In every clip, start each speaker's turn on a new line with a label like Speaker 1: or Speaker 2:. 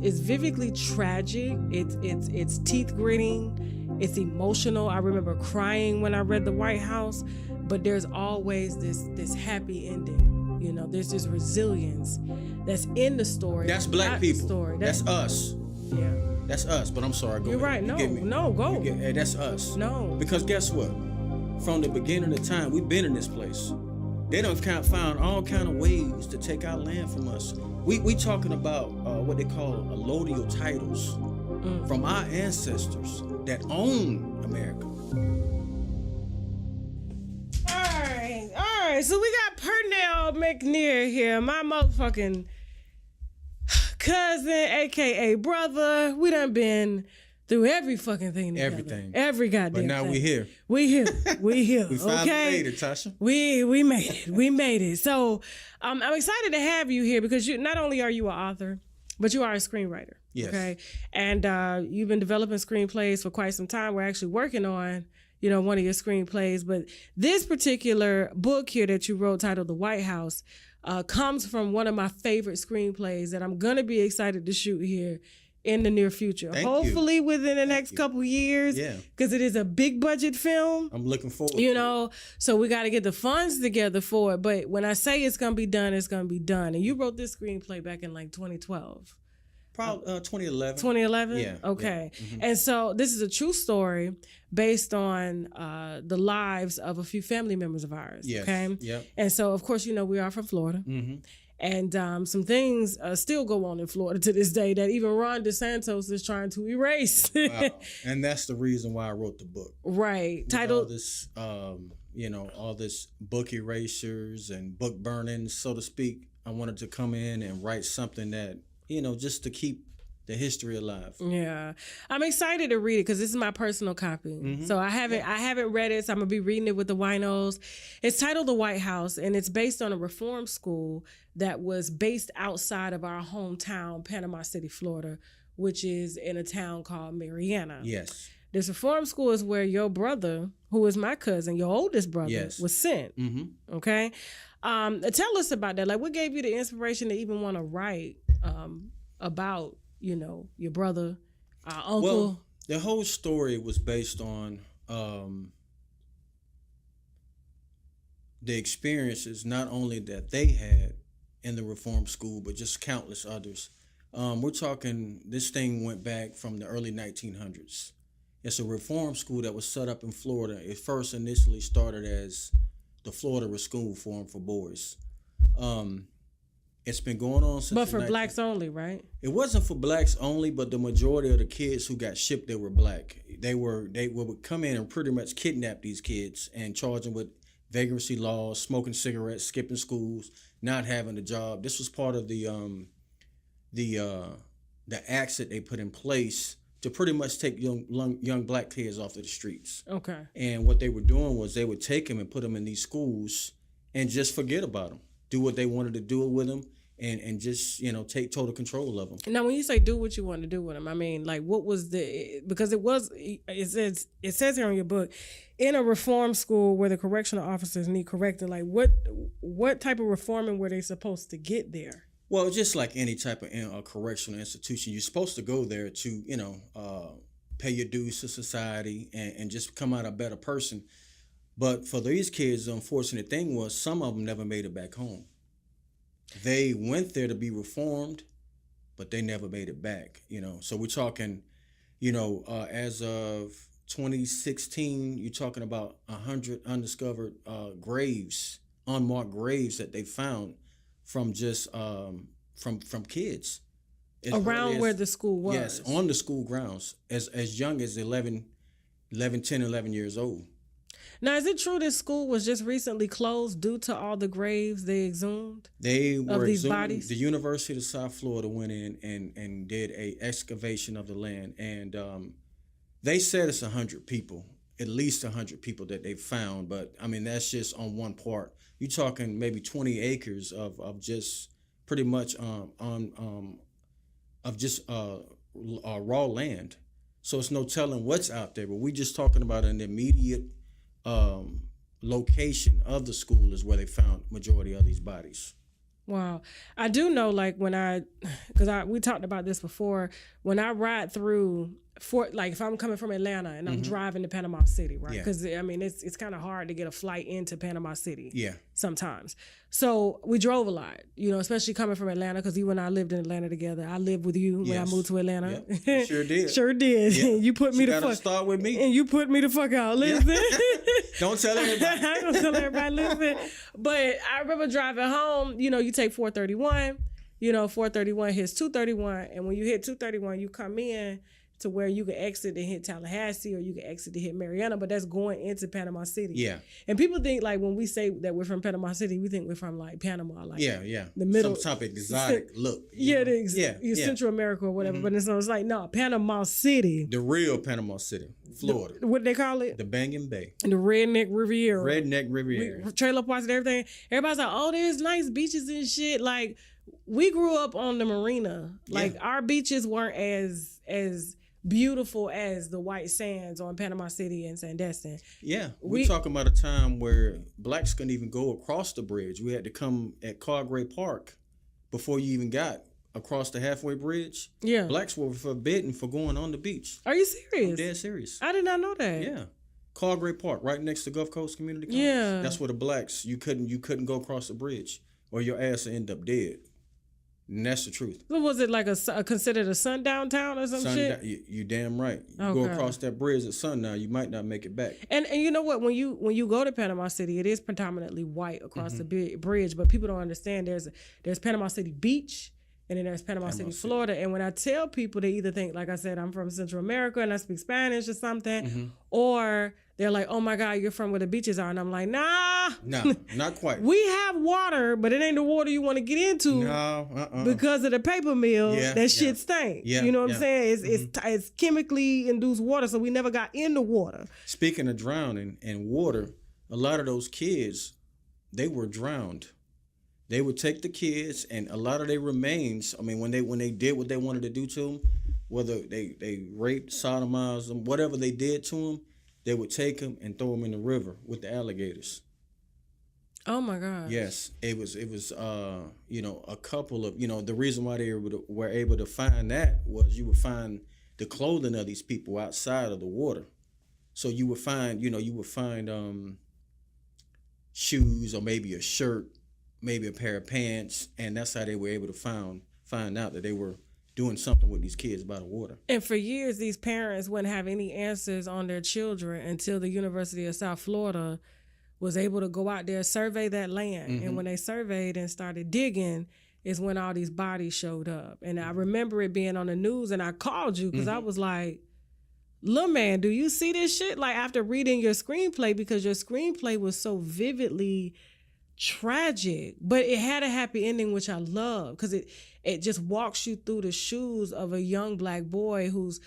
Speaker 1: it's vividly tragic. It's teeth gritting. It's emotional. I remember crying when I read The White House, but there's always this happy ending. You know, there's this resilience that's in the story.
Speaker 2: That's black people.
Speaker 1: Story.
Speaker 2: That's us.
Speaker 1: Yeah.
Speaker 2: That's us. But I'm sorry.
Speaker 1: You're right. No, go.
Speaker 2: Hey, that's us.
Speaker 1: No.
Speaker 2: Because guess what? From the beginning of time, we've been in this place. They done found all kind of ways to take our land from us. We talking about what they call allodial titles from our ancestors that own America.
Speaker 1: All right. So we got Pernell McNear here, my motherfucking cousin, aka brother. We done been through every fucking thing together.
Speaker 2: Everything.
Speaker 1: Every goddamn
Speaker 2: But now
Speaker 1: thing.
Speaker 2: we here.
Speaker 1: We here.
Speaker 2: We finally
Speaker 1: Okay?
Speaker 2: made it, Tasha.
Speaker 1: We made it. We made it. So I'm excited to have you here because you not only are you an author, but you are a screenwriter.
Speaker 2: Yes.
Speaker 1: Okay. And you've been developing screenplays for quite some time. We're actually working on, one of your screenplays. But this particular book here that you wrote titled The White House comes from one of my favorite screenplays that I'm going to be excited to shoot here in the near future. Hopefully within the next couple years.
Speaker 2: Yeah.
Speaker 1: Because it is a big budget film.
Speaker 2: I'm looking forward to it.
Speaker 1: So we got to get the funds together for it. But when I say it's going to be done, it's going to be done. And you wrote this screenplay back in like 2012.
Speaker 2: Probably 2011.
Speaker 1: 2011?
Speaker 2: Yeah.
Speaker 1: Okay.
Speaker 2: Yeah. Mm-hmm.
Speaker 1: And so this is a true story based on the lives of a few family members of ours.
Speaker 2: Yes.
Speaker 1: Okay.
Speaker 2: Yep.
Speaker 1: And so, of course, we are from Florida.
Speaker 2: Mm-hmm.
Speaker 1: And some things still go on in Florida to this day that even Ron DeSantis is trying to erase.
Speaker 2: Wow. And that's the reason why I wrote the book.
Speaker 1: Right.
Speaker 2: Titled all this book erasures and book burnings, so to speak. I wanted to come in and write something that, just to keep the history alive.
Speaker 1: Yeah. I'm excited to read it because this is my personal copy. Mm-hmm. So I haven't read it, so I'm going to be reading it with the winos. It's titled The White House, and it's based on a reform school that was based outside of our hometown, Panama City, Florida, which is in a town called Mariana.
Speaker 2: Yes.
Speaker 1: This reform school is where your brother, who is my cousin, your oldest brother, was sent.
Speaker 2: Mm-hmm.
Speaker 1: Okay? Tell us about that. Like, what gave you the inspiration to even want to write about your brother, our uncle?
Speaker 2: Well, the whole story was based on the experiences not only that they had in the reform school, but just countless others. We're talking, this thing went back from the early 1900s. It's a reform school that was set up in Florida. It first initially started as the Florida School Forum for Boys. It's been going on since.
Speaker 1: But for blacks only, right?
Speaker 2: It wasn't for blacks only, but the majority of the kids who got shipped there were black. They would come in and pretty much kidnap these kids and charge them with vagrancy laws, smoking cigarettes, skipping schools, not having a job. This was part of the acts that they put in place to pretty much take young black kids off of the streets.
Speaker 1: Okay.
Speaker 2: And what they were doing was they would take them and put them in these schools and just forget about them. Do what they wanted to do with them, and just take total control of them.
Speaker 1: Now, when you say do what you want to do with them, I mean, like, what was because it says here in your book, in a reform school where the correctional officers need correcting, like what type of reforming were they supposed to get there?
Speaker 2: Well, just like any type of correctional institution, you're supposed to go there to pay your dues to society and just come out a better person. But for these kids, the unfortunate thing was some of them never made it back home. They went there to be reformed, but they never made it back, So we're talking, as of 2016, you're talking about 100 undiscovered graves, unmarked graves that they found from just from kids.
Speaker 1: Around where the school was.
Speaker 2: Yes, on the school grounds, as young as 11 years old.
Speaker 1: Now, is it true this school was just recently closed due to all the graves they exhumed?
Speaker 2: They were
Speaker 1: these
Speaker 2: exhumed.
Speaker 1: Bodies?
Speaker 2: The University of South Florida went in and did a excavation of the land, and they said it's 100 people, at least 100 people that they found. But I mean, that's just on one part. You're talking maybe 20 acres of just pretty much raw land. So it's no telling what's out there. But we just talking about an immediate location of the school is where they found majority of these bodies.
Speaker 1: Wow. I do know, like, we talked about this before, when I ride through like if I'm coming from Atlanta and I'm driving to Panama City, right? Because I mean, it's kind of hard to get a flight into Panama City.
Speaker 2: Yeah.
Speaker 1: Sometimes. So we drove a lot, especially coming from Atlanta, because you and I lived in Atlanta together. I lived with you when I moved to Atlanta.
Speaker 2: Yep. Sure did.
Speaker 1: Sure did.
Speaker 2: Yeah.
Speaker 1: You put me the fuck.
Speaker 2: Start with me.
Speaker 1: And you put me the fuck out. Listen. Yeah.
Speaker 2: Don't tell everybody.
Speaker 1: I don't tell everybody. Listen. But I remember driving home. You take 431. 431 hits 231, and when you hit 231, you come in to where you can exit and hit Tallahassee, or you can exit to hit Marietta, but that's going into Panama City.
Speaker 2: Yeah.
Speaker 1: And people think, like, when we say that we're from Panama City, we think we're from, like, Panama, like
Speaker 2: the
Speaker 1: middle,
Speaker 2: some type of exotic look.
Speaker 1: Central America or whatever. But it's like, no, Panama City,
Speaker 2: the real Panama City, Florida.
Speaker 1: What they call it?
Speaker 2: The Bangin' Bay.
Speaker 1: The Redneck Riviera.
Speaker 2: Redneck Riviera.
Speaker 1: Trailer parks and everything. Everybody's like, oh, there's nice beaches and shit. Like, we grew up on the marina. Like, our beaches weren't as beautiful as the white sands on Panama City and Sandestin.
Speaker 2: Yeah, we're talking about a time where blacks couldn't even go across the bridge. We had to come at Cargray Park before you even got across the halfway bridge.
Speaker 1: Yeah,
Speaker 2: blacks were forbidden for going on the beach.
Speaker 1: Are you serious?
Speaker 2: I'm dead serious.
Speaker 1: I did not know that.
Speaker 2: Yeah, Cargray Park, right next to Gulf Coast Community College.
Speaker 1: Yeah,
Speaker 2: that's where the blacks you couldn't go across the bridge, or your ass would end up dead. And that's the truth.
Speaker 1: So was it like considered a sundown town or some shit?
Speaker 2: You damn right. You go across that bridge at sundown, you might not make it back.
Speaker 1: And you know what? When you go to Panama City, it is predominantly white across the bridge, but people don't understand there's Panama City Beach, and then there's Panama City, Florida. And when I tell people, they either think, like I said, I'm from Central America and I speak Spanish or something, or they're like, oh my God, you're from where the beaches are. And I'm like, nah,
Speaker 2: not quite.
Speaker 1: We have water, but it ain't the water you want to get into.
Speaker 2: No,
Speaker 1: because of the paper mill, shit stank.
Speaker 2: Yeah,
Speaker 1: you know what I'm saying? It's chemically induced water, so we never got in the water.
Speaker 2: Speaking of drowning and water, a lot of those kids, they were drowned. They would take the kids, and a lot of their remains, I mean, when they did what they wanted to do to them, whether they raped, sodomized them, whatever they did to them, they would take them and throw them in the river with the alligators.
Speaker 1: Oh my God!
Speaker 2: Yes, it was a couple of the reason why they were able to find that was you would find the clothing of these people outside of the water, so you would find shoes or maybe a shirt, maybe a pair of pants, and that's how they were able to find out that they were doing something with these kids by the water.
Speaker 1: And for years, these parents wouldn't have any answers on their children until the University of South Florida was able to go out there, survey that land. And when they surveyed and started digging is when all these bodies showed up. And I remember it being on the news, and I called you because I was like, "Little man, do you see this shit?" Like, after reading your screenplay, because your screenplay was so vividly tragic, but it had a happy ending, which I love, because it just walks you through the shoes of a young black boy who's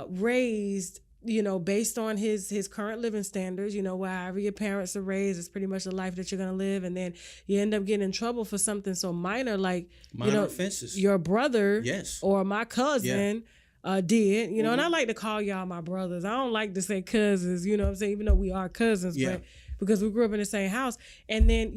Speaker 1: raised, based on his current living standards, however your parents are raised, it's pretty much the life that you're going to live. And then you end up getting in trouble for something so minor, like,
Speaker 2: offenses.
Speaker 1: Your brother or my cousin did, and I like to call y'all my brothers. I don't like to say cousins, you know what I'm saying, even though we are cousins, but because we grew up in the same house. And then,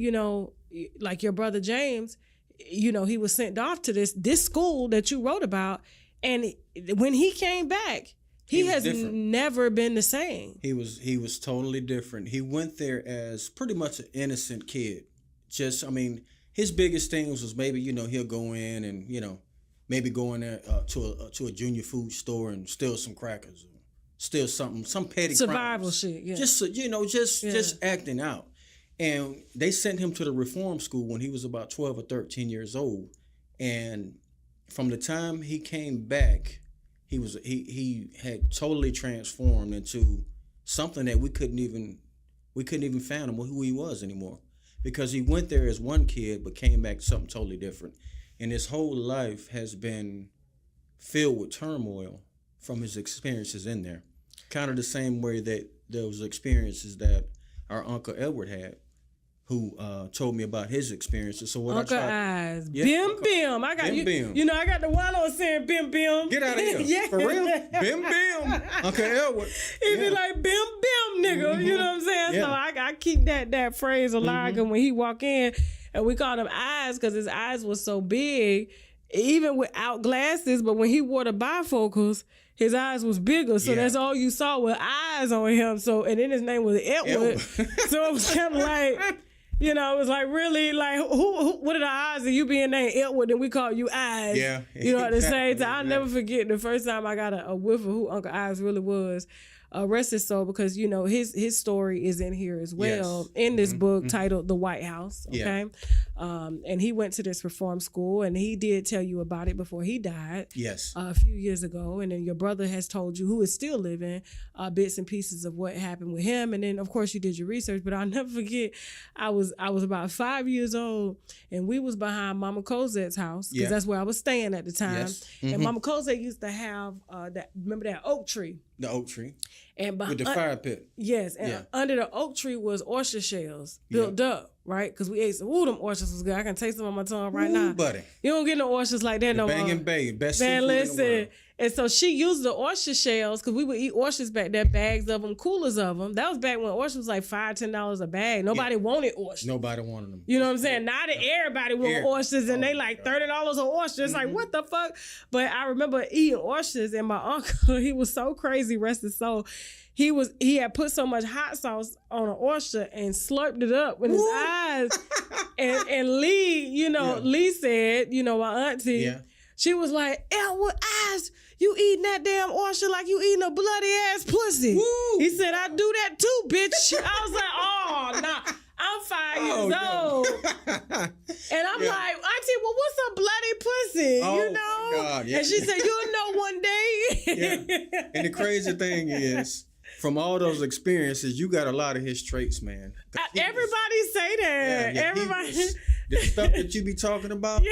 Speaker 1: like your brother James, he was sent off to this school that you wrote about. And when he came back, he has never been the same.
Speaker 2: He was totally different. He went there as pretty much an innocent kid. His biggest things was maybe, he'll go in and, maybe go in there to a junior food store and steal some crackers, or steal something, some petty
Speaker 1: survival
Speaker 2: crimes.
Speaker 1: Shit. Yeah.
Speaker 2: Just acting out. And they sent him to the reform school when he was about 12 or 13 years old. And from the time he came back, he had totally transformed into something that we couldn't even fathom who he was anymore, because he went there as one kid but came back something totally different. And his whole life has been filled with turmoil from his experiences in there. Kind of the same way that those experiences that our Uncle Edward had, who told me about his experiences. So what
Speaker 1: Uncle Eyes, Bim Bim. I got
Speaker 2: Bim
Speaker 1: you.
Speaker 2: Bim.
Speaker 1: I got the one on saying Bim Bim.
Speaker 2: Get out of here. For real? Bim Bim. Uncle Edward.
Speaker 1: He be like Bim Bim, nigga. You know what I'm saying? Yeah. So I keep that phrase alive. Because when he walk in, and we called him eyes because his eyes was so big, even without glasses. But when he wore the bifocals, his eyes was bigger. So that's all you saw with eyes on him. So, and then his name was Edward. So it was kind of like, you know, it was like, really, like, who what are the odds of you being named Edward and we call you Eyes?
Speaker 2: Yeah.
Speaker 1: You know, at the same time, I'll never forget the first time I got a whiff of who Uncle Eyes really was. Rest his soul, because, you know, his story is in here as well in this book titled The White House. Okay. And he went to this reform school, and he did tell you about it before he died.
Speaker 2: Yes.
Speaker 1: A few years ago. And then your brother has told you, who is still living, bits and pieces of what happened with him. And then of course you did your research, but I'll never forget, I was about 5 years old, and we was behind Mama Cosette's house, because that's where I was staying at the time.
Speaker 2: Yes.
Speaker 1: And Mama Cosette used to have remember that oak tree?
Speaker 2: The oak tree.
Speaker 1: And
Speaker 2: with the fire pit.
Speaker 1: Yes, and under the oak tree was oyster shells built up, right? Because we ate some. Ooh, them oysters was good. I can taste them on my tongue right now.
Speaker 2: Buddy.
Speaker 1: You don't get no oysters like that no more.
Speaker 2: Bang and Bay, best
Speaker 1: Man,
Speaker 2: seafood
Speaker 1: listen.
Speaker 2: in the world.
Speaker 1: And so she used the oyster shells, because we would eat oysters back there, bags of them, coolers of them. That was back when oysters was like $5-10 a bag. Nobody wanted oysters.
Speaker 2: Nobody wanted them.
Speaker 1: You know what I'm saying? Now that everybody want oysters, and they like $30 an oyster. It's like, what the fuck? But I remember eating oysters, and my uncle, he was so crazy, rest his soul. He had put so much hot sauce on an oyster and slurped it up with his eyes. And Lee, you know, Lee said, you know, my auntie, she was like, Elwood Eyes, you eating that damn oyster like you eating a bloody ass pussy. Woo. He said, I do that too, bitch. I was like, oh, nah. I'm 5 years old. And I'm like, auntie, well, what's a bloody pussy?
Speaker 2: Oh,
Speaker 1: you know?
Speaker 2: my God. Yeah.
Speaker 1: And she said, you'll know one day.
Speaker 2: And the crazy thing is, from all those experiences, you got a lot of his traits, man.
Speaker 1: Everybody say that. Everybody.
Speaker 2: The stuff that you be talking about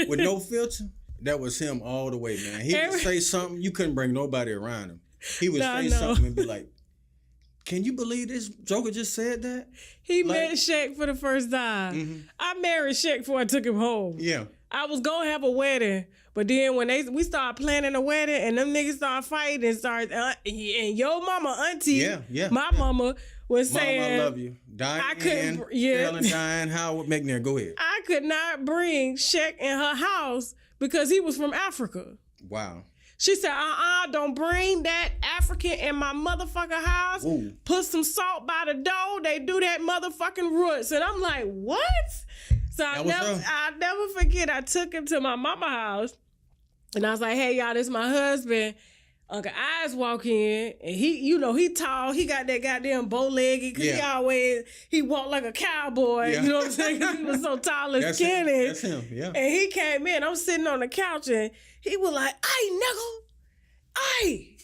Speaker 2: with no filter, that was him all the way, man. He would say something, you couldn't bring nobody around him. He would say something and be like, can you believe this Joker just said that?
Speaker 1: He met Shaq for the first time. I married Shaq before I took him home.
Speaker 2: Yeah.
Speaker 1: I was going to have a wedding, but then when we started planning a wedding and them niggas started fighting and your mama, auntie, my mama was saying,
Speaker 2: Mama, I love you. Diane, Ellen, Diane, Howard, McNair, go ahead.
Speaker 1: I could not bring Shaq in her house because he was from Africa.
Speaker 2: Wow.
Speaker 1: She said, don't bring that African in my motherfucking house. Ooh. Put some salt by the door. They do that motherfucking roots. And I'm like, what? So I'll never forget, I took him to my mama house, and I was like, hey, y'all, this is my husband. Uncle Eyes walk in, and he, you know, he tall. He got that goddamn bow-legged, because he walked like a cowboy. You know what I'm saying? 'Cause he was so tall and skinny.
Speaker 2: That's him, yeah.
Speaker 1: And he came in, I'm sitting on the couch, and he was like, hey, nigga, hey.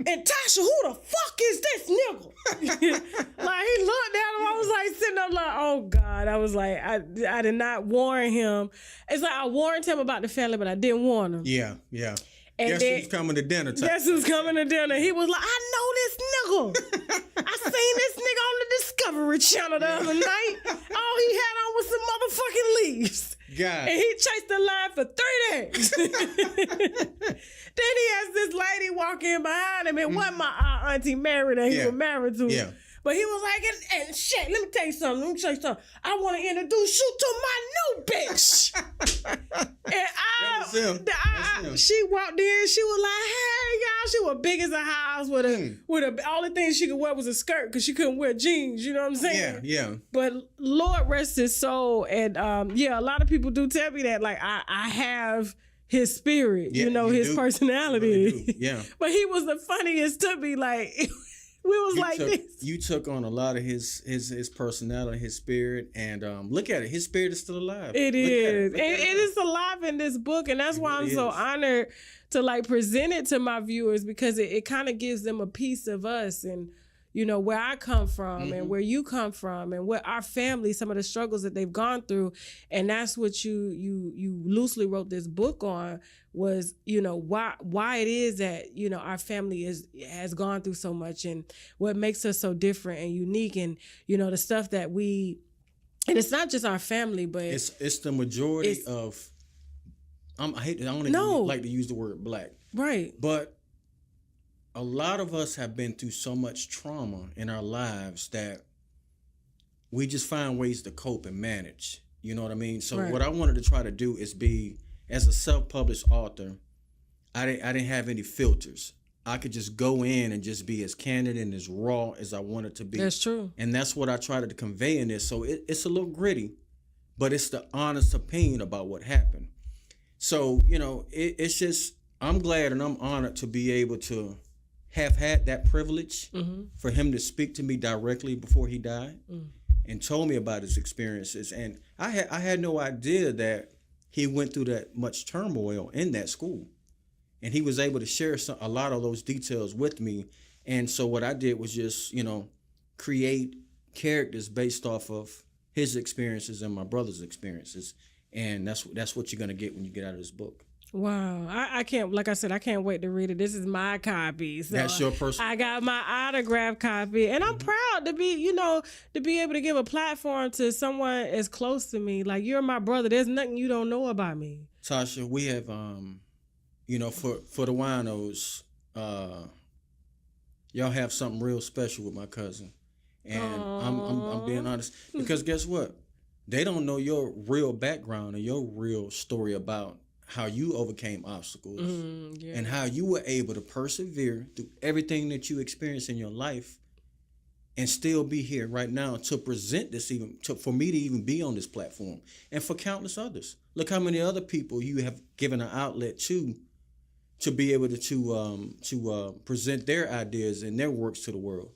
Speaker 1: And Tasha, who the fuck is this nigga? Like, he looked at him, I was like sitting up like, oh God. I was like, I did not warn him. It's like I warned him about the family, but I didn't warn him.
Speaker 2: Yeah. And
Speaker 1: guess
Speaker 2: who's coming to dinner?
Speaker 1: Guess who's coming to dinner? He was like, I know this nigga. I seen this nigga on the Discovery Channel the other night. All he had on was some motherfucking leaves.
Speaker 2: God.
Speaker 1: And he chased the line for 3 days. Then he has this lady walk in behind him. It wasn't my auntie Mary that he was married to. Yeah. But he was like, and shit, let me tell you something. I want to introduce you to my new bitch. And she walked in, she was like, hey, y'all. She was big as a house with a only thing she could wear was a skirt because she couldn't wear jeans. You know what I'm saying?
Speaker 2: Yeah.
Speaker 1: But Lord rest his soul. And a lot of people do tell me that, like, I have his spirit, his personality.
Speaker 2: Really yeah.
Speaker 1: But he was the funniest to me, like... We was this.
Speaker 2: You took on a lot of his personality, his spirit, and look at it. His spirit is still alive.
Speaker 1: It is. It is alive in this book, and that's why I'm so honored to like present it to my viewers, because it kind of gives them a piece of us and where I come from and where you come from and what our family, some of the struggles that they've gone through. And that's what you loosely wrote this book on, was, why it is that, our family has gone through so much and what makes us so different and unique, and, the stuff that and it's not just our family, but
Speaker 2: it's the majority of, I don't even like to use the word black.
Speaker 1: Right.
Speaker 2: But a lot of us have been through so much trauma in our lives that we just find ways to cope and manage. You know what I mean? So
Speaker 1: Right.
Speaker 2: what I wanted to try to do is be, as a self-published author, I didn't have any filters. I could just go in and just be as candid and as raw as I wanted to be.
Speaker 1: That's true.
Speaker 2: And that's what I tried to convey in this. So it's a little gritty, but it's the honest opinion about what happened. So, it's just, I'm glad and I'm honored to be able to have had that privilege for him to speak to me directly before he died and told me about his experiences. And I had no idea that he went through that much turmoil in that school. And he was able to share a lot of those details with me. And so what I did was just, create characters based off of his experiences and my brother's experiences. And that's what you're going to get when you get out of this book.
Speaker 1: Wow. I can't, like I said, I can't wait to read it. This is my copy. So
Speaker 2: That's your personal.
Speaker 1: I got my autograph copy, and I'm proud to be, to be able to give a platform to someone as close to me. Like, you're my brother. There's nothing you don't know about me.
Speaker 2: Tasha, we have, for the winos, y'all have something real special with my cousin. And I'm being honest, because guess what? They don't know your real background and your real story about how you overcame obstacles and how you were able to persevere through everything that you experienced in your life and still be here right now to present this, for me to even be on this platform, and for countless others. Look how many other people you have given an outlet to be able to present their ideas and their works to the world.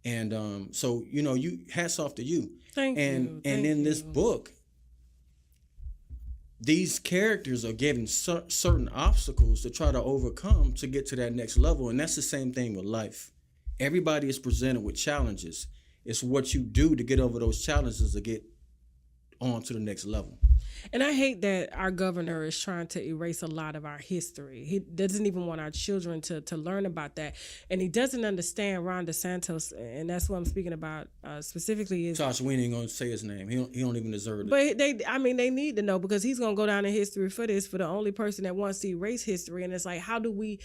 Speaker 2: And so, you hats off to you.
Speaker 1: Thank you.
Speaker 2: And in this book, these characters are given certain obstacles to try to overcome to get to that next level. And that's the same thing with life. Everybody is presented with challenges. It's what you do to get over those challenges to get on to the next level.
Speaker 1: And I hate that our governor is trying to erase a lot of our history. He doesn't even want our children to learn about that. And he doesn't understand Ron DeSantis, and that's what I'm speaking about specifically.
Speaker 2: Tasha, we ain't gonna say his name. He don't even deserve it.
Speaker 1: But they need to know, because he's gonna go down in history for this, for the only person that wants to erase history. And it's like, how do we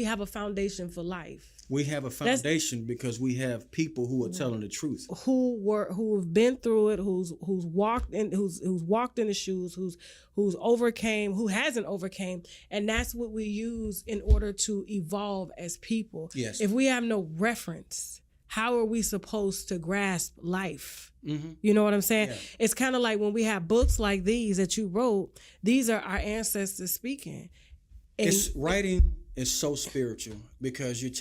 Speaker 1: have a foundation for life?
Speaker 2: We have a foundation because we have people who are telling the truth,
Speaker 1: who have been through it, who's walked in the shoes, who hasn't overcame, and that's what we use in order to evolve as people.
Speaker 2: Yes.
Speaker 1: If we have no reference, how are we supposed to grasp life?
Speaker 2: Mm-hmm.
Speaker 1: You know what I'm saying?
Speaker 2: Yeah.
Speaker 1: It's kind of like when we have books like these that you wrote. These are our ancestors speaking.
Speaker 2: Writing is so spiritual because you're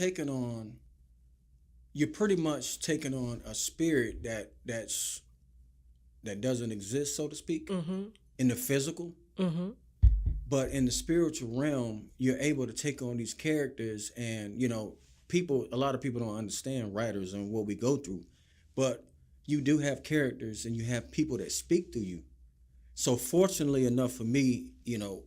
Speaker 2: pretty much taking on a spirit that doesn't exist, so to speak, in the physical. Mm-hmm. But in the spiritual realm, you're able to take on these characters, and a lot of people don't understand writers and what we go through, but you do have characters and you have people that speak to you. So fortunately enough for me,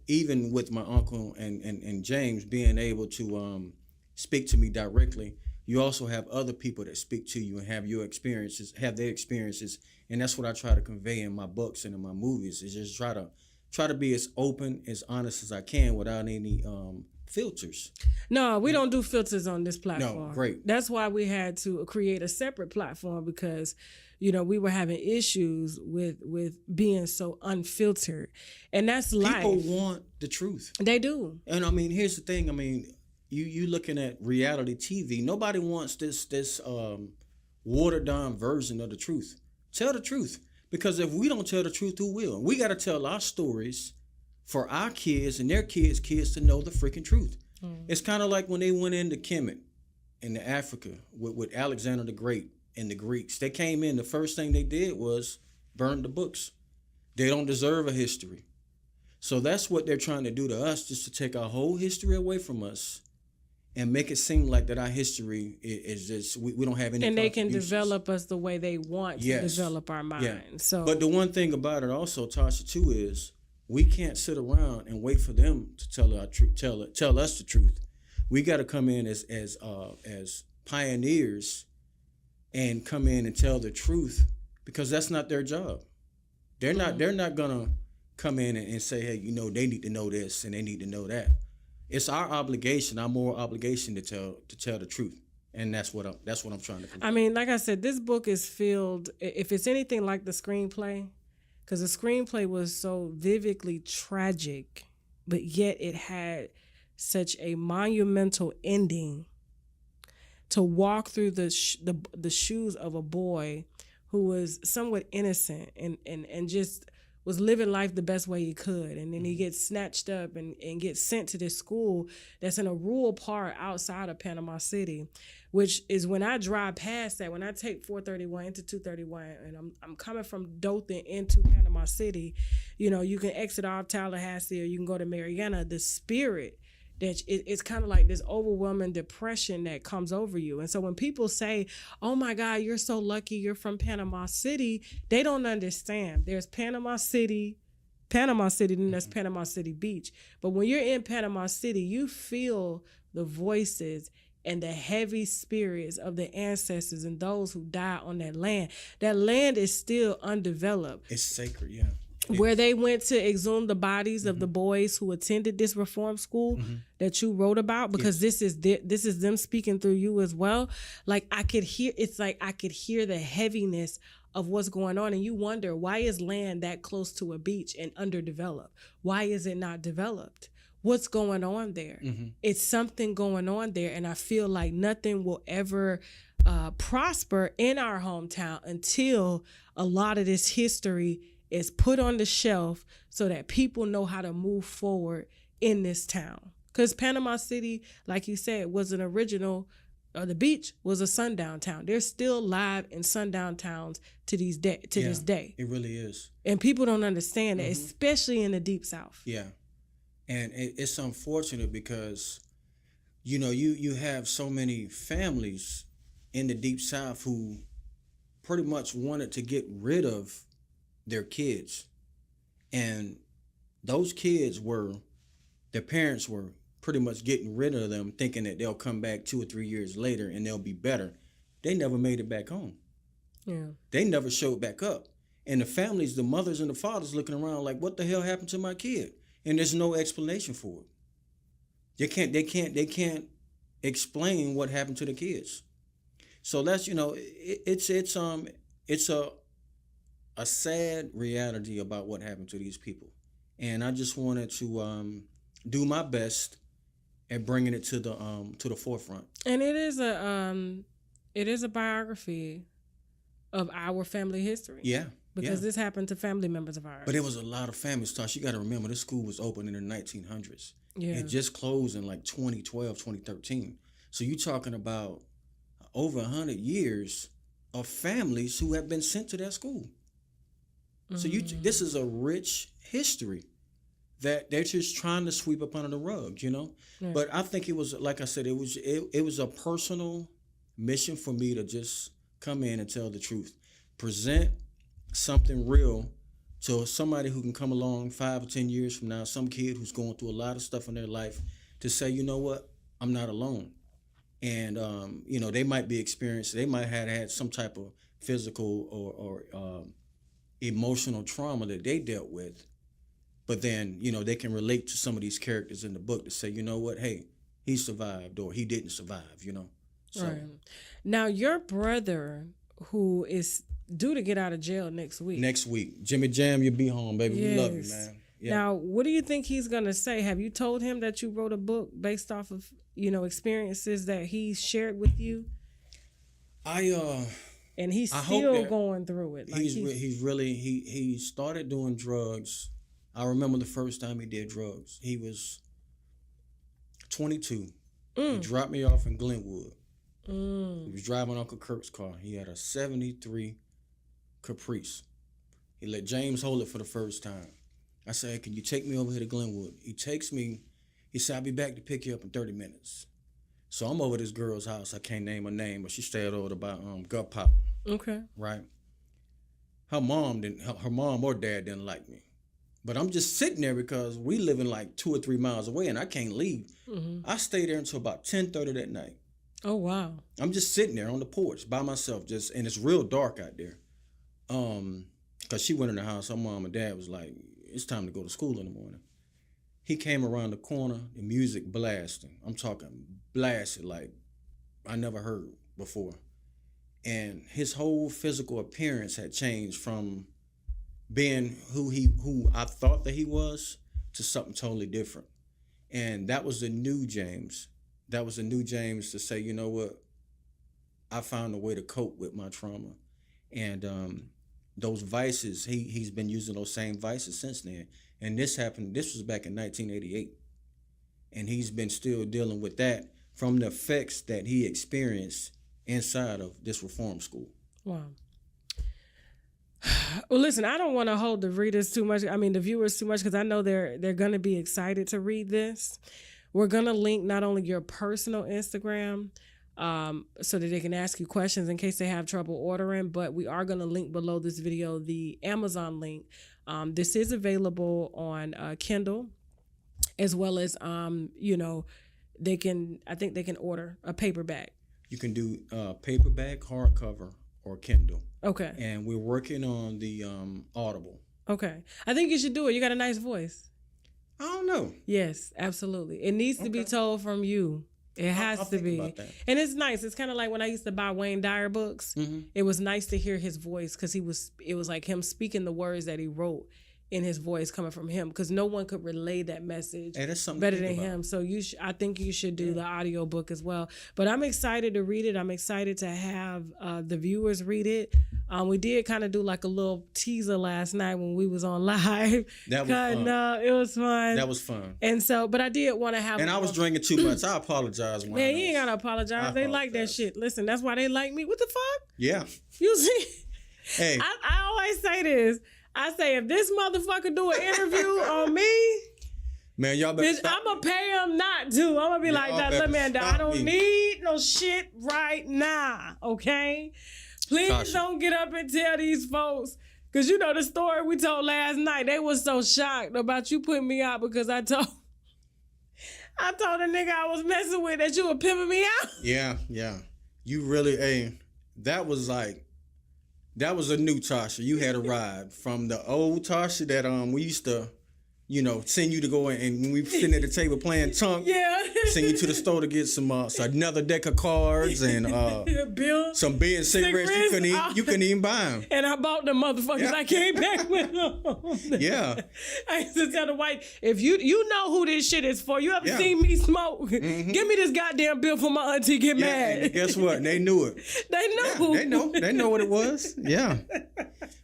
Speaker 2: even with my uncle and James being able to speak to me directly, you also have other people that speak to you and have their experiences. And that's what I try to convey in my books and in my movies, is just try to be as open, as honest as I can without any filters.
Speaker 1: No, we don't do filters on this platform.
Speaker 2: No, great.
Speaker 1: That's why we had to create a separate platform, because we were having issues with being so unfiltered. And that's life.
Speaker 2: People want the truth.
Speaker 1: They do.
Speaker 2: And here's the thing. You looking at reality TV. Nobody wants this watered down version of the truth. Tell the truth. Because if we don't tell the truth, who will? We got to tell our stories for our kids and their kids to know the freaking truth. It's kind of like when they went into Kemet in Africa with Alexander the Great and the Greeks. They came in, the first thing they did was burn the books. They don't deserve a history. So that's what they're trying to do to us, just to take our whole history away from us and make it seem like that our history is just, we don't have any.
Speaker 1: And they can develop us the way they want to develop our minds.
Speaker 2: Yeah.
Speaker 1: So,
Speaker 2: but the one thing about it also, Tasha, too, is we can't sit around and wait for them to tell us the truth. We got to come in as pioneers and come in and tell the truth, because that's not their job. They're not gonna come in and say, hey, they need to know this and they need to know that. it's our obligation, our moral obligation to tell the truth. And that's what I'm trying to convey.
Speaker 1: I mean, like I said, this book is filled, if it's anything like the screenplay, because the screenplay was so vividly tragic, but yet it had such a monumental ending to walk through the shoes of a boy who was somewhat innocent and just was living life the best way he could. And then he gets snatched up and gets sent to this school that's in a rural part outside of Panama City, which is when I drive past that, when I take 431 into 231 and I'm coming from Dothan into Panama City, you can exit off Tallahassee or you can go to Mariana. The spirit that it's kind of like this overwhelming depression that comes over you. And so when people say, oh my God, you're so lucky you're from Panama City, they don't understand. There's Panama City, then there's Panama City Beach. But when you're in Panama City, you feel the voices and the heavy spirits of the ancestors and those who died on that land. That land is still undeveloped.
Speaker 2: It's sacred, yeah.
Speaker 1: Where they went to exhume the bodies of the boys who attended this reform school that you wrote about, because this is them speaking through you as well. Like I could hear the heaviness of what's going on, and you wonder, why is land that close to a beach and underdeveloped? Why is it not developed? What's going on there? It's something going on there, and I feel like nothing will ever prosper in our hometown until a lot of this history is put on the shelf so that people know how to move forward in this town. Because Panama City, like you said, was an original, the beach was a sundown town. They're still live in sundown towns to this day.
Speaker 2: It really is.
Speaker 1: And people don't understand that, especially in the Deep South.
Speaker 2: Yeah. And it's unfortunate because, you have so many families in the Deep South who pretty much wanted to get rid of their kids, and those kids their parents were pretty much getting rid of them, thinking that they'll come back 2 or 3 years later and they'll be better. They never made it back home.
Speaker 1: Yeah,
Speaker 2: they never showed back up, and the families, the mothers and the fathers, looking around like, what the hell happened to my kid? And there's no explanation for it. They can't explain what happened to the kids. So that's it's a sad reality about what happened to these people. And I just wanted to do my best at bringing it to the forefront.
Speaker 1: And it is a biography of our family history.
Speaker 2: Yeah.
Speaker 1: Because this happened to family members of ours.
Speaker 2: But it was a lot of families, Tosh. You got to remember, this school was opened in the 1900s.
Speaker 1: Yeah.
Speaker 2: It just closed in like 2012, 2013. So you're talking about over 100 years of families who have been sent to that school. So this is a rich history that they're just trying to sweep up under the rug, Yeah. But I think it was, like I said, it was a personal mission for me to just come in and tell the truth, present something real to somebody who can come along 5 or 10 years from now, some kid who's going through a lot of stuff in their life, to say, you know what, I'm not alone. And they might be experienced, they might have had some type of physical or emotional trauma that they dealt with, but then they can relate to some of these characters in the book to say, you know what, hey, he survived or he didn't survive. So
Speaker 1: right. Now your brother, who is due to get out of jail next week,
Speaker 2: Jimmy Jam, you'll be home, baby.
Speaker 1: Yes.
Speaker 2: We love you, man. Yeah.
Speaker 1: Now, what do you think he's gonna say? Have you told him that you wrote a book based off of experiences that he shared with you? And he's still going through it. Like
Speaker 2: he started doing drugs. I remember the first time he did drugs. He was 22. He dropped me off in Glenwood. He was driving Uncle Kirk's car. He had a 73 Caprice. He let James hold it for the first time. I said, hey, can you take me over here to Glenwood? He takes me. He said, I'll be back to pick you up in 30 minutes. So I'm over this girl's house. I can't name her name, but she stayed over by Gut Pop.
Speaker 1: Okay.
Speaker 2: Right. Her mom or dad didn't like me. But I'm just sitting there because we live in like 2 or 3 miles away and I can't leave. I stayed there until about 10:30 that night.
Speaker 1: Oh, wow.
Speaker 2: I'm just sitting there on the porch by myself, and it's real dark out there. Because she went in the house, her mom and dad was like, it's time to go to school in the morning. He came around the corner, the music blasting. I'm talking blasted like I never heard before. And his whole physical appearance had changed from being who I thought that he was to something totally different. And that was the new James. That was the new James to say, you know what? I found a way to cope with my trauma. And those vices, he's been using those same vices since then. And this was back in 1988. And he's been still dealing with that from the effects that he experienced inside of this reform school.
Speaker 1: Wow. Well, listen, I don't want to hold the readers too much. I mean, the viewers too much, because I know they're going to be excited to read this. We're going to link not only your personal Instagram so that they can ask you questions in case they have trouble ordering, but we are going to link below this video the Amazon link. This is available on Kindle, as well as, I think they can order a paperback.
Speaker 2: You can do paperback, hardcover, or Kindle.
Speaker 1: Okay.
Speaker 2: And we're working on the Audible.
Speaker 1: Okay. I think you should do it. You got a nice voice.
Speaker 2: I don't know.
Speaker 1: Yes, absolutely. It needs to be told from you. It has
Speaker 2: I'll
Speaker 1: to
Speaker 2: think
Speaker 1: be.
Speaker 2: about that.
Speaker 1: And it's nice. It's kind of like when I used to buy Wayne Dyer books. Mm-hmm. It was nice to hear his voice because it was like him speaking the words that he wrote in his voice coming from him, because no one could relay that message better than him. So I think you should do the audio book as well. But I'm excited to read it. I'm excited to have the viewers read it. We did kind of do like a little teaser last night when we was on live.
Speaker 2: That was fun.
Speaker 1: It was fun.
Speaker 2: That was fun.
Speaker 1: And so, but I did want to have.
Speaker 2: And I was drinking too much. I apologize.
Speaker 1: Man, you ain't gotta apologize. They like that shit. Listen, that's why they like me. What the fuck?
Speaker 2: Yeah.
Speaker 1: You see?
Speaker 2: Hey.
Speaker 1: I always say this. I say, if this motherfucker do an interview on me,
Speaker 2: man, y'all better stop.
Speaker 1: I'm going to pay him not to. I'm going to be like, look, man, I don't need no shit right now, okay? Please
Speaker 2: Tasha.
Speaker 1: Don't get up and tell these folks. Because you know the story we told last night. They was so shocked about you putting me out because I told the nigga I was messing with that you were pimping me out.
Speaker 2: Yeah. You really, that was a new Tasha. You had arrived from the old Tasha that we used to, send you to go and when we sitting at the table playing tunk, send you to the store to get some another deck of cards and some beer and cigarettes. You couldn't even buy them.
Speaker 1: And I bought the motherfuckers. I came back with them.
Speaker 2: Yeah.
Speaker 1: I used to tell the white, if you know who this shit is for, you ever seen me smoke? Mm-hmm. Give me this goddamn bill for my auntie get mad.
Speaker 2: And guess what? They knew it.
Speaker 1: They knew.
Speaker 2: Yeah, they know what it was. Yeah.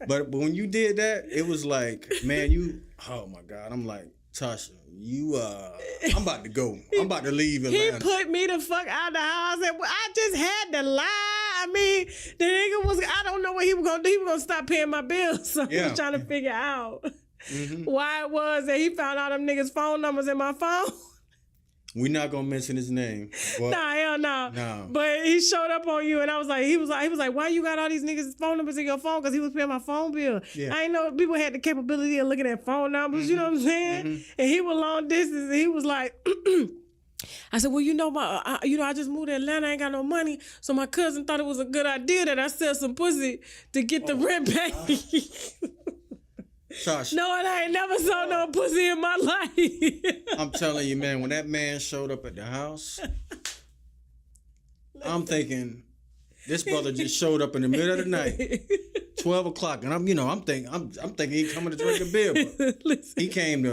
Speaker 2: But when you did that, it was like, man, oh my God. I'm like, Tasha, I'm about to go. I'm about to leave Atlanta.
Speaker 1: He put me the fuck out of the house. And I just had to lie. I mean, the nigga I don't know what he was going to do. He was going to stop paying my bills. So I was trying to figure out why it was that he found all them niggas' phone numbers in my phone.
Speaker 2: We're not gonna mention his name. But,
Speaker 1: nah, hell no. No. But he showed up on you, and I was like, he was like, why you got all these niggas' phone numbers in your phone? Because he was paying my phone bill. Yeah. I ain't know people had the capability of looking at phone numbers. You know what I'm saying? And he was long distance, and he was like. I said, well, I just moved to Atlanta. I ain't got no money. So my cousin thought it was a good idea that I sell some pussy to get the rent paid.
Speaker 2: Tasha.
Speaker 1: No, and I ain't never saw no pussy in my life.
Speaker 2: I'm telling you, man, when that man showed up at the house, I'm thinking, this brother just showed up in the middle of the night, 12 o'clock, and I'm thinking he coming to drink a beer, but he came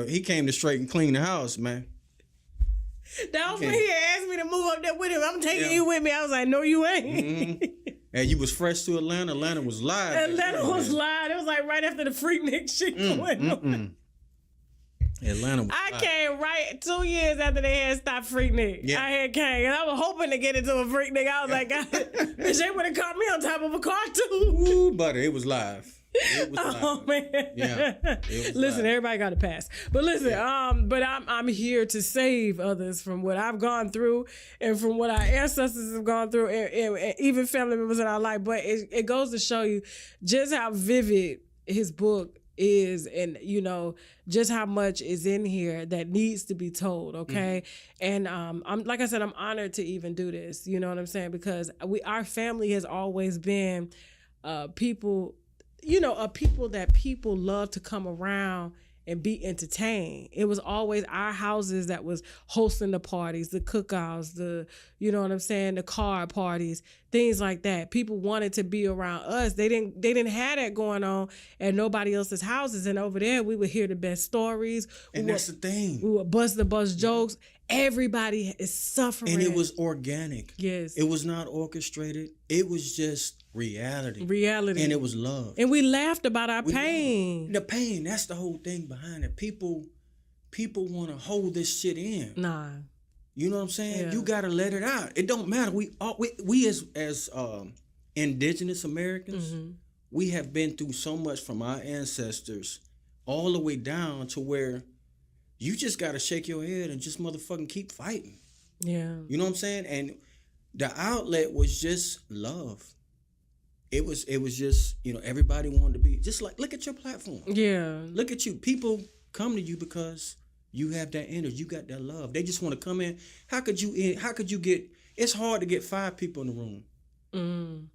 Speaker 2: to straight and clean the house, man.
Speaker 1: That was when he asked me to move up there with him. I'm taking you with me. I was like, no, you ain't.
Speaker 2: And you was fresh to Atlanta. Atlanta was live.
Speaker 1: Atlanta was live. It was like right after the Freaknik shit going on.
Speaker 2: Atlanta was
Speaker 1: I came right 2 years after they had stopped Freaknik. Yeah. I came. And I was hoping to get into a Freaknik. I was like, God, bitch, they would have caught me on top of a car too.
Speaker 2: Ooh, buddy, it was live.
Speaker 1: Oh man!
Speaker 2: Yeah.
Speaker 1: Listen, everybody got a pass, but listen, but I'm here to save others from what I've gone through and from what our ancestors have gone through, and even family members in our life. But it goes to show you just how vivid his book is, and just how much is in here that needs to be told. Okay, and I'm like I said, I'm honored to even do this. You know what I'm saying? Because our family has always been people. A people that people love to come around and be entertained. It was always our houses that was hosting the parties, the cookouts, the, you know what I'm saying, the card parties, things like that. People wanted to be around us. They didn't have that going on at nobody else's houses. And over there, we would hear the best stories.
Speaker 2: And that's the thing.
Speaker 1: We would bust the bus jokes. Everybody is suffering.
Speaker 2: And it was organic.
Speaker 1: Yes.
Speaker 2: It was not orchestrated. It was just reality. And it was love.
Speaker 1: And we laughed about our pain.
Speaker 2: The pain, that's the whole thing behind it. People want to hold this shit in.
Speaker 1: Nah.
Speaker 2: You know what I'm saying?
Speaker 1: Yeah.
Speaker 2: You got to let it out. It don't matter. We as indigenous Americans, we have been through so much from our ancestors all the way down to where you just got to shake your head and just motherfucking keep fighting.
Speaker 1: Yeah.
Speaker 2: You know what I'm saying? And the outlet was just love. It was just, you know, everybody wanted to be just like, look at your platform.
Speaker 1: Yeah.
Speaker 2: Look at you. People come to you because you have that energy. You got that love. They just want to come in. How could you get, it's hard to get 5 people in the room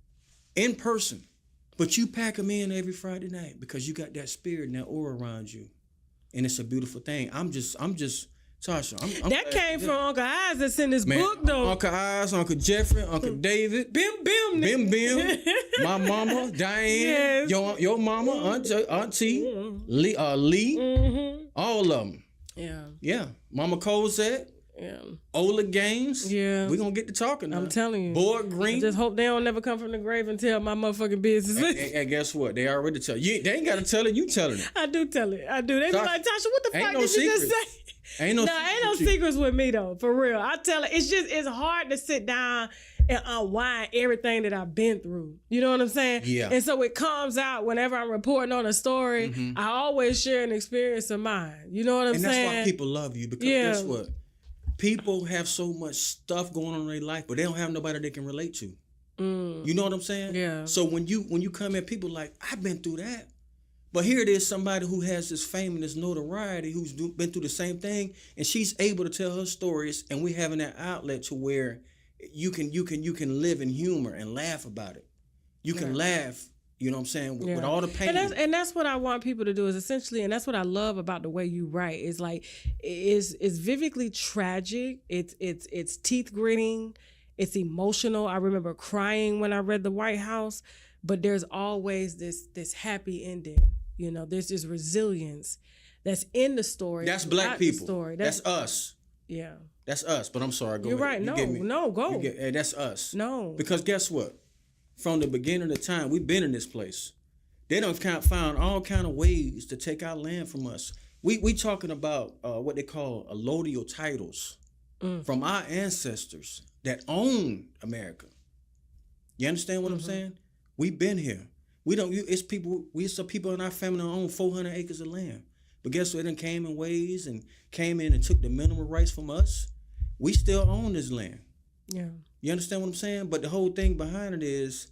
Speaker 2: in person, but you pack them in every Friday night because you got that spirit and that aura around you. And it's a beautiful thing. I'm just Tasha.
Speaker 1: That came from Uncle Eyes that's in this book, though.
Speaker 2: Uncle Eyes, Uncle Jeffrey, Uncle David,
Speaker 1: Bim,
Speaker 2: my mama, Diane,
Speaker 1: yes.
Speaker 2: your mama, Auntie, Lee, all of them. Yeah. Mama Cosette.
Speaker 1: Yeah.
Speaker 2: Ola Gaines.
Speaker 1: Yeah.
Speaker 2: We're going to get to talking now.
Speaker 1: I'm telling you.
Speaker 2: Boyd Green.
Speaker 1: I just hope they don't never come from the grave and tell my motherfucking business.
Speaker 2: And guess what? They already tell you. They ain't got to tell it. You telling it.
Speaker 1: I do tell it. I do. They be like, Tasha, what the fuck did you just say?
Speaker 2: Ain't no
Speaker 1: secrets with me, though. For real. I tell it. It's hard to sit down and unwind everything that I've been through. You know what I'm saying?
Speaker 2: Yeah.
Speaker 1: And so it comes out whenever I'm reporting on a story. I always share an experience of mine. You know what I'm saying?
Speaker 2: And that's why people love you, because guess what? People have so much stuff going on in their life, but they don't have nobody they can relate to. You know what I'm saying?
Speaker 1: Yeah.
Speaker 2: So when you come in, people like, I've been through that. But here it is, somebody who has this fame and this notoriety, who's been through the same thing, and she's able to tell her stories, and we having that outlet to where you can live in humor and laugh about it. You can laugh. You know what I'm saying? With all the pain.
Speaker 1: And that's what I want people to do, is essentially, and that's what I love about the way you write, is like, it's vividly tragic. It's teeth gritting. It's emotional. I remember crying when I read The White House, but there's always this happy ending. You know, there's this resilience that's in the story.
Speaker 2: That's black people.
Speaker 1: Story.
Speaker 2: That's us.
Speaker 1: Yeah.
Speaker 2: That's us. But I'm sorry. Go
Speaker 1: You're
Speaker 2: ahead.
Speaker 1: right. No, go.
Speaker 2: That's us.
Speaker 1: No.
Speaker 2: Because guess what? From the beginning of the time, we've been in this place. They done found all kind of ways to take our land from us. We talking about what they call allodial titles from our ancestors that own America. You understand what I'm saying? We've been here. It's some people in our family that own 400 acres of land. But guess what? They done came in ways and came in and took the mineral rights from us. We still own this land.
Speaker 1: Yeah.
Speaker 2: You understand what I'm saying? But the whole thing behind it is,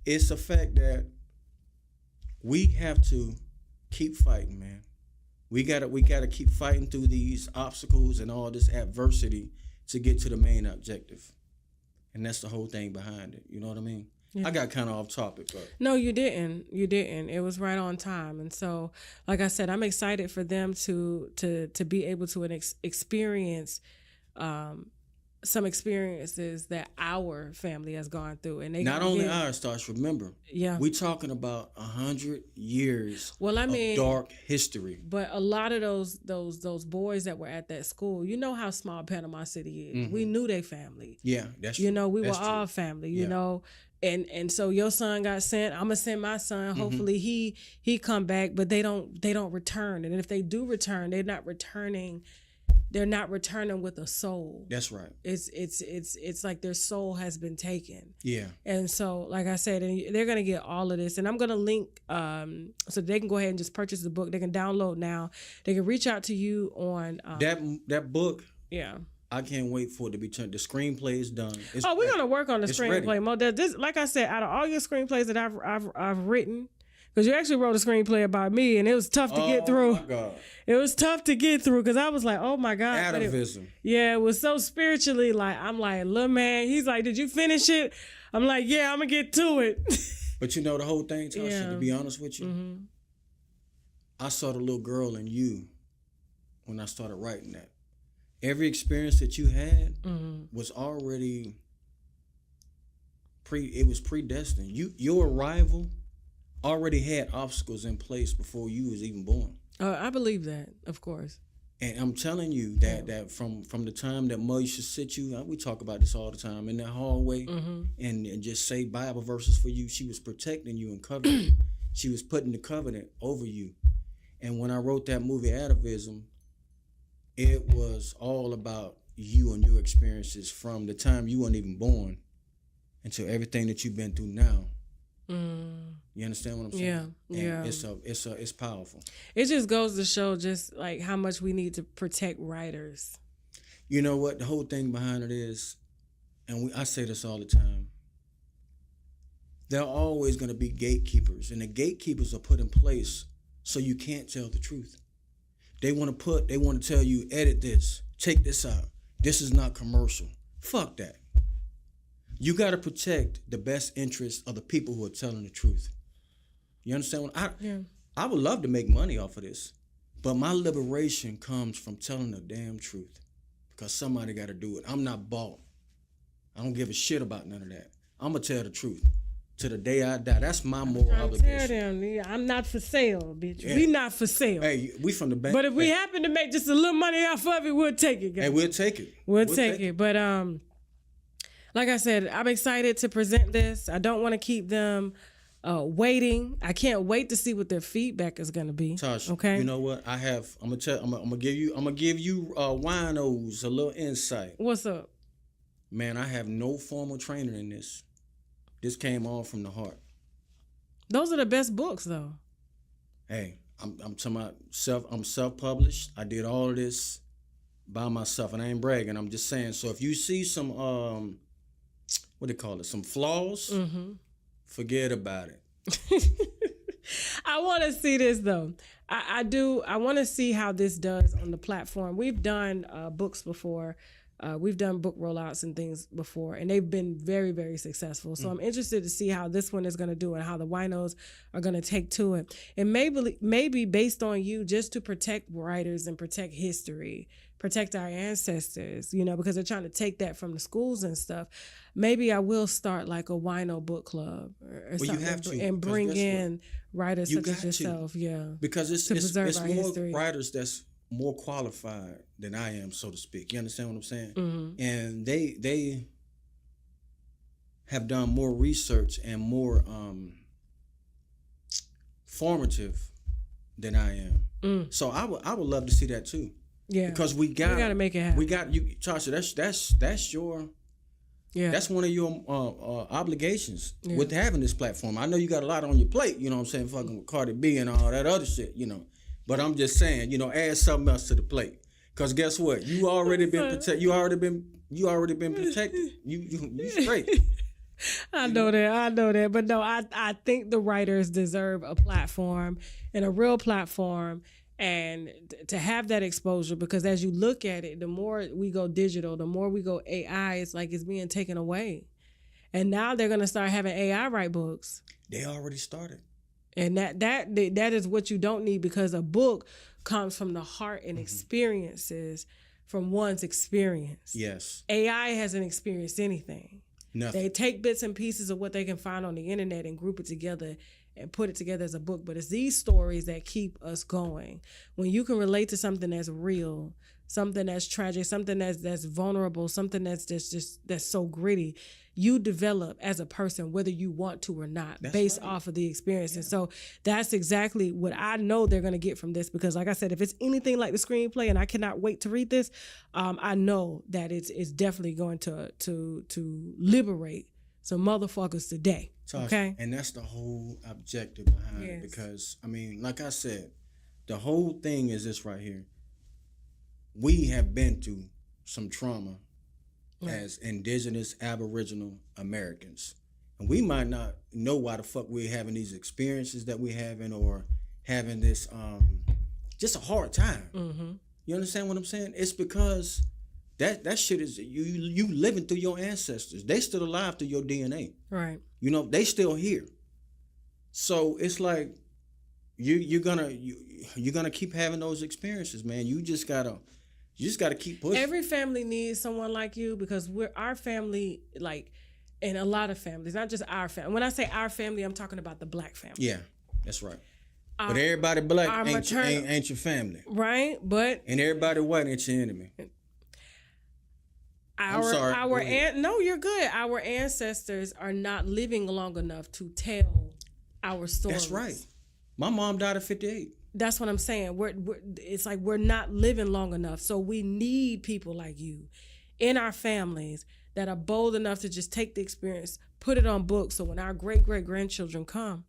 Speaker 2: it's the fact that we have to keep fighting, man. We gotta keep fighting through these obstacles and all this adversity to get to the main objective. And that's the whole thing behind it. You know what I mean? Yeah. I got kind of off topic, but
Speaker 1: no, you didn't. It was right on time. And so, like I said, I'm excited for them to be able to experience some experiences that our family has gone through, and they
Speaker 2: not only ours, Tosh. Remember, we talking about 100 years.
Speaker 1: Well, I mean,
Speaker 2: of dark history.
Speaker 1: But a lot of those boys that were at that school, you know how small Panama City is. We knew their family.
Speaker 2: Yeah, that's true.
Speaker 1: You know, we
Speaker 2: that's
Speaker 1: were
Speaker 2: true.
Speaker 1: all family. You know, and so your son got sent. I'm gonna send my son. Hopefully he come back, but they don't return. And if they do return, they're not returning with a soul.
Speaker 2: That's right.
Speaker 1: It's like their soul has been taken.
Speaker 2: Yeah.
Speaker 1: And so, like I said, and they're gonna get all of this, and I'm gonna link so they can go ahead and just purchase the book. They can download now. They can reach out to you on
Speaker 2: that book.
Speaker 1: Yeah.
Speaker 2: I can't wait for it to be turned. The screenplay is done.
Speaker 1: We're gonna work on the screenplay.
Speaker 2: Ready.
Speaker 1: This, like I said, out of all your screenplays that I've written. Because you actually wrote a screenplay about me, and it was tough to get through. Oh, my God. It was tough to get through because I was like, oh, my God.
Speaker 2: Atavism.
Speaker 1: It was so spiritually, like, I'm like, little man. He's like, did you finish it? I'm like, yeah, I'm going to get to it.
Speaker 2: But you know the whole thing, Tasha, to be honest with you, I saw the little girl in you when I started writing that. Every experience that you had was already it was predestined. Your arrival already had obstacles in place before you was even born.
Speaker 1: I believe that, of course.
Speaker 2: And I'm telling you that from the time that Mother used to sit you, we talk about this all the time, in that hallway and just say Bible verses for you, she was protecting you and covering you. She was putting the covenant over you. And when I wrote that movie, Atavism, it was all about you and your experiences from the time you weren't even born until everything that you've been through now. You understand what I'm saying?
Speaker 1: Yeah.
Speaker 2: It's powerful.
Speaker 1: It just goes to show just like how much we need to protect writers.
Speaker 2: You know what? The whole thing behind it is, and I say this all the time, there are always going to be gatekeepers, and the gatekeepers are put in place so you can't tell the truth. They want to tell you, edit this, take this out. This is not commercial. Fuck that. You got to protect the best interests of the people who are telling the truth. You understand what I would love to make money off of this, but my liberation comes from telling the damn truth because somebody got to do it. I'm not bought. I don't give a shit about none of that. I'm going to tell the truth to the day I die. That's my moral obligation.
Speaker 1: Tell them, I'm not for sale, bitch. Yeah. We not for sale.
Speaker 2: Hey, we from the bank.
Speaker 1: But if we happen to make just a little money off of it, we'll take it, guys.
Speaker 2: Hey, we'll take it.
Speaker 1: We'll take it. But like I said, I'm excited to present this. I don't want to keep them waiting. I can't wait to see what their feedback is going to be.
Speaker 2: Tasha,
Speaker 1: okay.
Speaker 2: You know what? I'm gonna give you winos a little insight.
Speaker 1: What's up?
Speaker 2: Man, I have no formal training in this. This came all from the heart.
Speaker 1: Those are the best books, though.
Speaker 2: Hey, I'm talking about I'm self-published. I did all of this by myself, and I ain't bragging. I'm just saying. So if you see some what do they call it? Some flaws. Forget about it.
Speaker 1: I want to see this though. I do. I want to see how this does on the platform. We've done books before. We've done book rollouts and things before, and they've been very, very successful. So I'm interested to see how this one is going to do and how the winos are going to take to it. And maybe based on you, just to protect writers and protect history, protect our ancestors, because they're trying to take that from the schools and stuff. Maybe I will start like a wino book club or something,
Speaker 2: you have to,
Speaker 1: and bring in writers such as yourself. Yeah,
Speaker 2: because it's more
Speaker 1: history.
Speaker 2: Writers that's more qualified than I am, so to speak. You understand what I'm saying? And they have done more research and more formative than I am. So I would love to see that too.
Speaker 1: Yeah,
Speaker 2: because we got
Speaker 1: to make it happen.
Speaker 2: We got you, Tasha. That's your. Yeah. That's one of your obligations with having this platform. I know you got a lot on your plate. You know what I'm saying? Fucking with Cardi B and all that other shit. But I'm just saying, add something else to the plate. Cause guess what? You already been protected. You already been protected. You straight.
Speaker 1: I know that. But no, I think the writers deserve a platform and a real platform, and to have that exposure, because as you look at it, the more we go digital, the more we go AI, it's like it's being taken away. And now they're gonna start having AI write books.
Speaker 2: They already started.
Speaker 1: And that is what you don't need, because a book comes from the heart and experiences from one's experience.
Speaker 2: Yes.
Speaker 1: AI hasn't experienced anything.
Speaker 2: Nothing.
Speaker 1: They take bits and pieces of what they can find on the internet and group it together and put it together as a book. But it's these stories that keep us going. When you can relate to something that's real, something that's tragic, something that's vulnerable, something that's so gritty, you develop as a person, whether you want to or not, based off of the experience. And so that's exactly what I know they're going to get from this, because like I said, if it's anything like the screenplay, and I cannot wait to read this, I know that it's definitely going to liberate some motherfuckers today.
Speaker 2: Tasha,
Speaker 1: okay?
Speaker 2: And that's the whole objective behind it, because, like I said, the whole thing is this right here. We have been through some trauma as indigenous Aboriginal Americans. And we might not know why the fuck we're having these experiences that we're having, or having this just a hard time. You understand what I'm saying? It's because that shit is you living through your ancestors. They still alive through your DNA.
Speaker 1: Right.
Speaker 2: They still here. So it's like you're gonna keep having those experiences, man. You just gotta keep pushing.
Speaker 1: Every family needs someone like you, because our family, like, and a lot of families, not just our family. When I say our family, I'm talking about the Black family.
Speaker 2: Yeah, that's right. But everybody Black ain't your family,
Speaker 1: right? But
Speaker 2: and everybody white ain't your enemy. I'm sorry.
Speaker 1: No, you're good. Our ancestors are not living long enough to tell our stories.
Speaker 2: That's right. My mom died at 58.
Speaker 1: That's what I'm saying. It's like we're not living long enough. So we need people like you in our families that are bold enough to just take the experience, put it on books, so when our great-great-grandchildren come,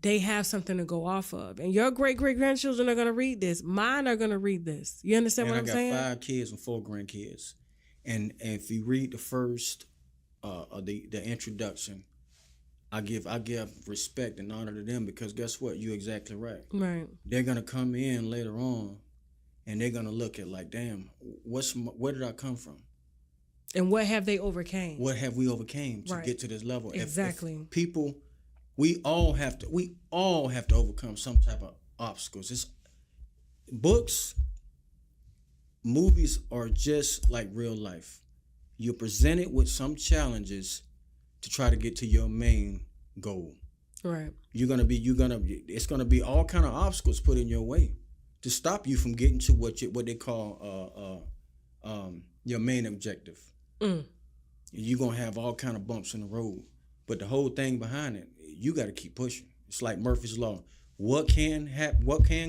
Speaker 1: they have something to go off of. And your great-great-grandchildren are going to read this. Mine are going to read this. You understand what I'm saying?
Speaker 2: I got 5 kids and 4 grandkids. And if you read the first, the introduction, I give respect and honor to them, because guess what? You're exactly right.
Speaker 1: Right.
Speaker 2: They're gonna come in later on, and they're gonna look at like, damn, where did I come from?
Speaker 1: And what have they overcame?
Speaker 2: What have we overcame to get to this level?
Speaker 1: Exactly.
Speaker 2: If people, we all have to overcome some type of obstacles. It's books. Movies are just like real life. You're presented with some challenges to try to get to your main goal.
Speaker 1: Right.
Speaker 2: It's gonna be all kind of obstacles put in your way to stop you from getting to what they call your main objective. You're gonna have all kind of bumps in the road, but the whole thing behind it, you got to keep pushing. It's like Murphy's Law. What can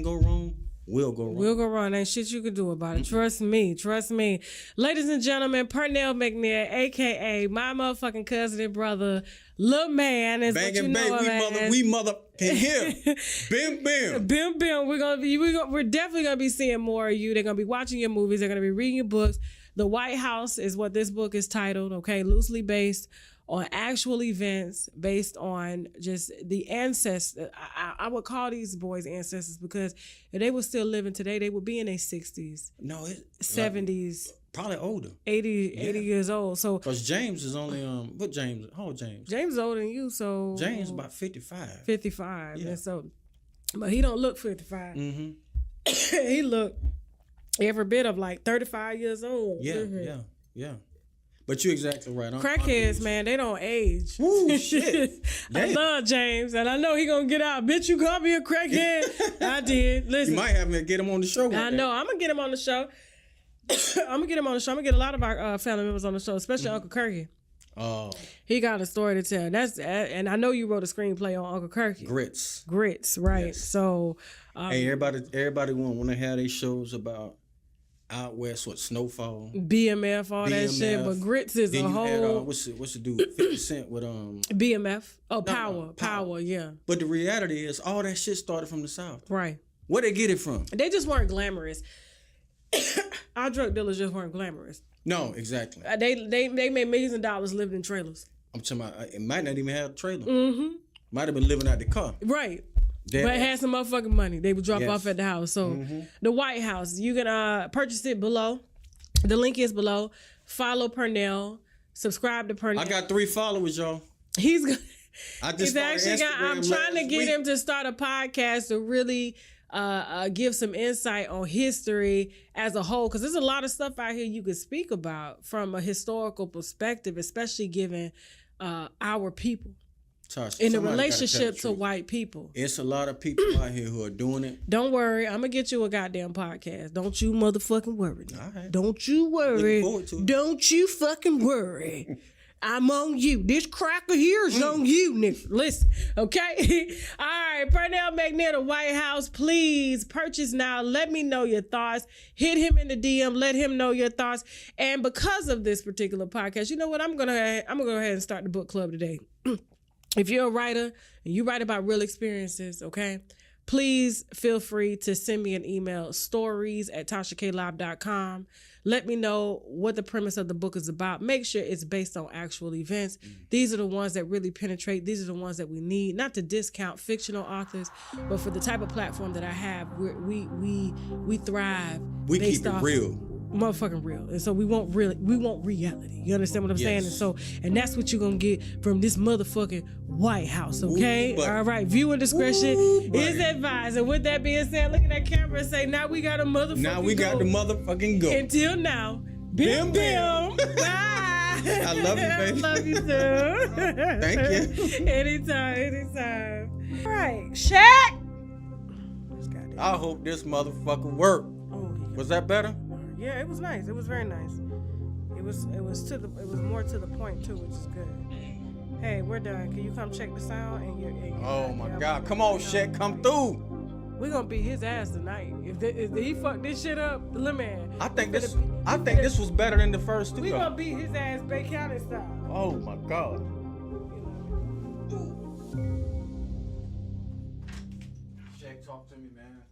Speaker 2: go wrong? Will go wrong.
Speaker 1: Ain't shit you can do about it. Trust me. Ladies and gentlemen, Pernell McNair, a.k.a. my motherfucking cousin and brother, Lil Man, is what you know him as.
Speaker 2: We mother can hear. Bim, bim.
Speaker 1: Bim, bim. We're definitely going to be seeing more of you. They're going to be watching your movies. They're going to be reading your books. The White House is what this book is titled, okay? Loosely based on actual events, based on just the ancestors. I would call these boys ancestors, because if they were still living today, they would be in their 60s, 70s,
Speaker 2: probably older,
Speaker 1: 80 years old. So
Speaker 2: because James is only how old James?
Speaker 1: James is older than you, so
Speaker 2: James about 55.
Speaker 1: Yeah. And so, but he don't look 55. He look every bit of like 35 years old.
Speaker 2: Yeah. But you're exactly right.
Speaker 1: Crackheads, man, they don't age.
Speaker 2: Woo, shit.
Speaker 1: I love James, and I know he gonna get out. Bitch, you called me a crackhead. I did. Listen,
Speaker 2: you might have to get him on the show.
Speaker 1: I know. I'm gonna get him on the show. I'm gonna get a lot of our family members on the show, especially Uncle Kirky.
Speaker 2: Oh,
Speaker 1: he got a story to tell. And I know you wrote a screenplay on Uncle Kirky.
Speaker 2: Grits,
Speaker 1: right?
Speaker 2: Yes.
Speaker 1: So,
Speaker 2: hey, everybody want to have their shows about out west, what, Snowfall,
Speaker 1: BMF, all that shit. But Grits is
Speaker 2: then
Speaker 1: a whole.
Speaker 2: Had, what's the dude? 50 Cent with
Speaker 1: BMF. Oh, Power. Yeah.
Speaker 2: But the reality is, all that shit started from the South.
Speaker 1: Right.
Speaker 2: Where they get it from?
Speaker 1: They just weren't glamorous. Our drug dealers just weren't glamorous.
Speaker 2: No, exactly.
Speaker 1: They made millions of dollars living in trailers.
Speaker 2: I'm talking about, it might not even have a trailer. Might have been living out the car.
Speaker 1: Right. But it had some motherfucking money. They would drop off at the house. So the White House, you can purchase it below. The link is below. Follow Pernell. Subscribe to Pernell.
Speaker 2: I got 3 followers, y'all.
Speaker 1: He's
Speaker 2: actually
Speaker 1: I'm trying to get him to start a podcast to really give some insight on history as a whole, because there's a lot of stuff out here you could speak about from a historical perspective, especially given our people.
Speaker 2: Tasha,
Speaker 1: in the relationship to white people.
Speaker 2: It's a lot of people out here who are doing it.
Speaker 1: Don't worry. I'm going to get you a goddamn podcast. Don't you motherfucking worry.
Speaker 2: All right.
Speaker 1: Don't you worry.
Speaker 2: Looking forward to it.
Speaker 1: Don't you fucking worry. I'm on you. This cracker here is on you, nigga. Listen, okay? All right, Pernell McNair, the White House. Please purchase now. Let me know your thoughts. Hit him in the DM. Let him know your thoughts. And because of this particular podcast, you know what? I'm gonna go ahead and start the book club today. If you're a writer and you write about real experiences, okay, please feel free to send me an email, stories@TashaKLive.com. Let me know what the premise of the book is about. Make sure it's based on actual events. These are the ones that really penetrate. These are the ones that we need, not to discount fictional authors, but for the type of platform that I have, we thrive.
Speaker 2: We keep it real.
Speaker 1: motherfucking real. And so we want reality. You understand what I'm saying?
Speaker 2: Yes.
Speaker 1: And that's what you're gonna get from this motherfucking White House, okay?
Speaker 2: Ooh,
Speaker 1: all right, viewer discretion is advised. And with that being said, look at that camera and say, now we got a motherfucking
Speaker 2: Now we got
Speaker 1: goat.
Speaker 2: the motherfucking go.
Speaker 1: Until now, bim bim. Bye.
Speaker 2: I love you, baby.
Speaker 1: Love you too.
Speaker 2: Thank you.
Speaker 1: Anytime. All right, Shaq.
Speaker 2: I hope this motherfucker work.
Speaker 1: Oh, yeah.
Speaker 2: Was that better?
Speaker 1: Yeah, it was nice. It was very nice. It was more to the point too, which is good. Hey, we're done. Can you come check the sound?
Speaker 2: Oh my God! Come on, Shaq, come through.
Speaker 1: We gonna beat his ass tonight. If he fuck this shit up, little man.
Speaker 2: I think this was better than the first two.
Speaker 1: We gonna beat his ass Bay County style.
Speaker 2: Oh my God. Shaq, talk to me, man.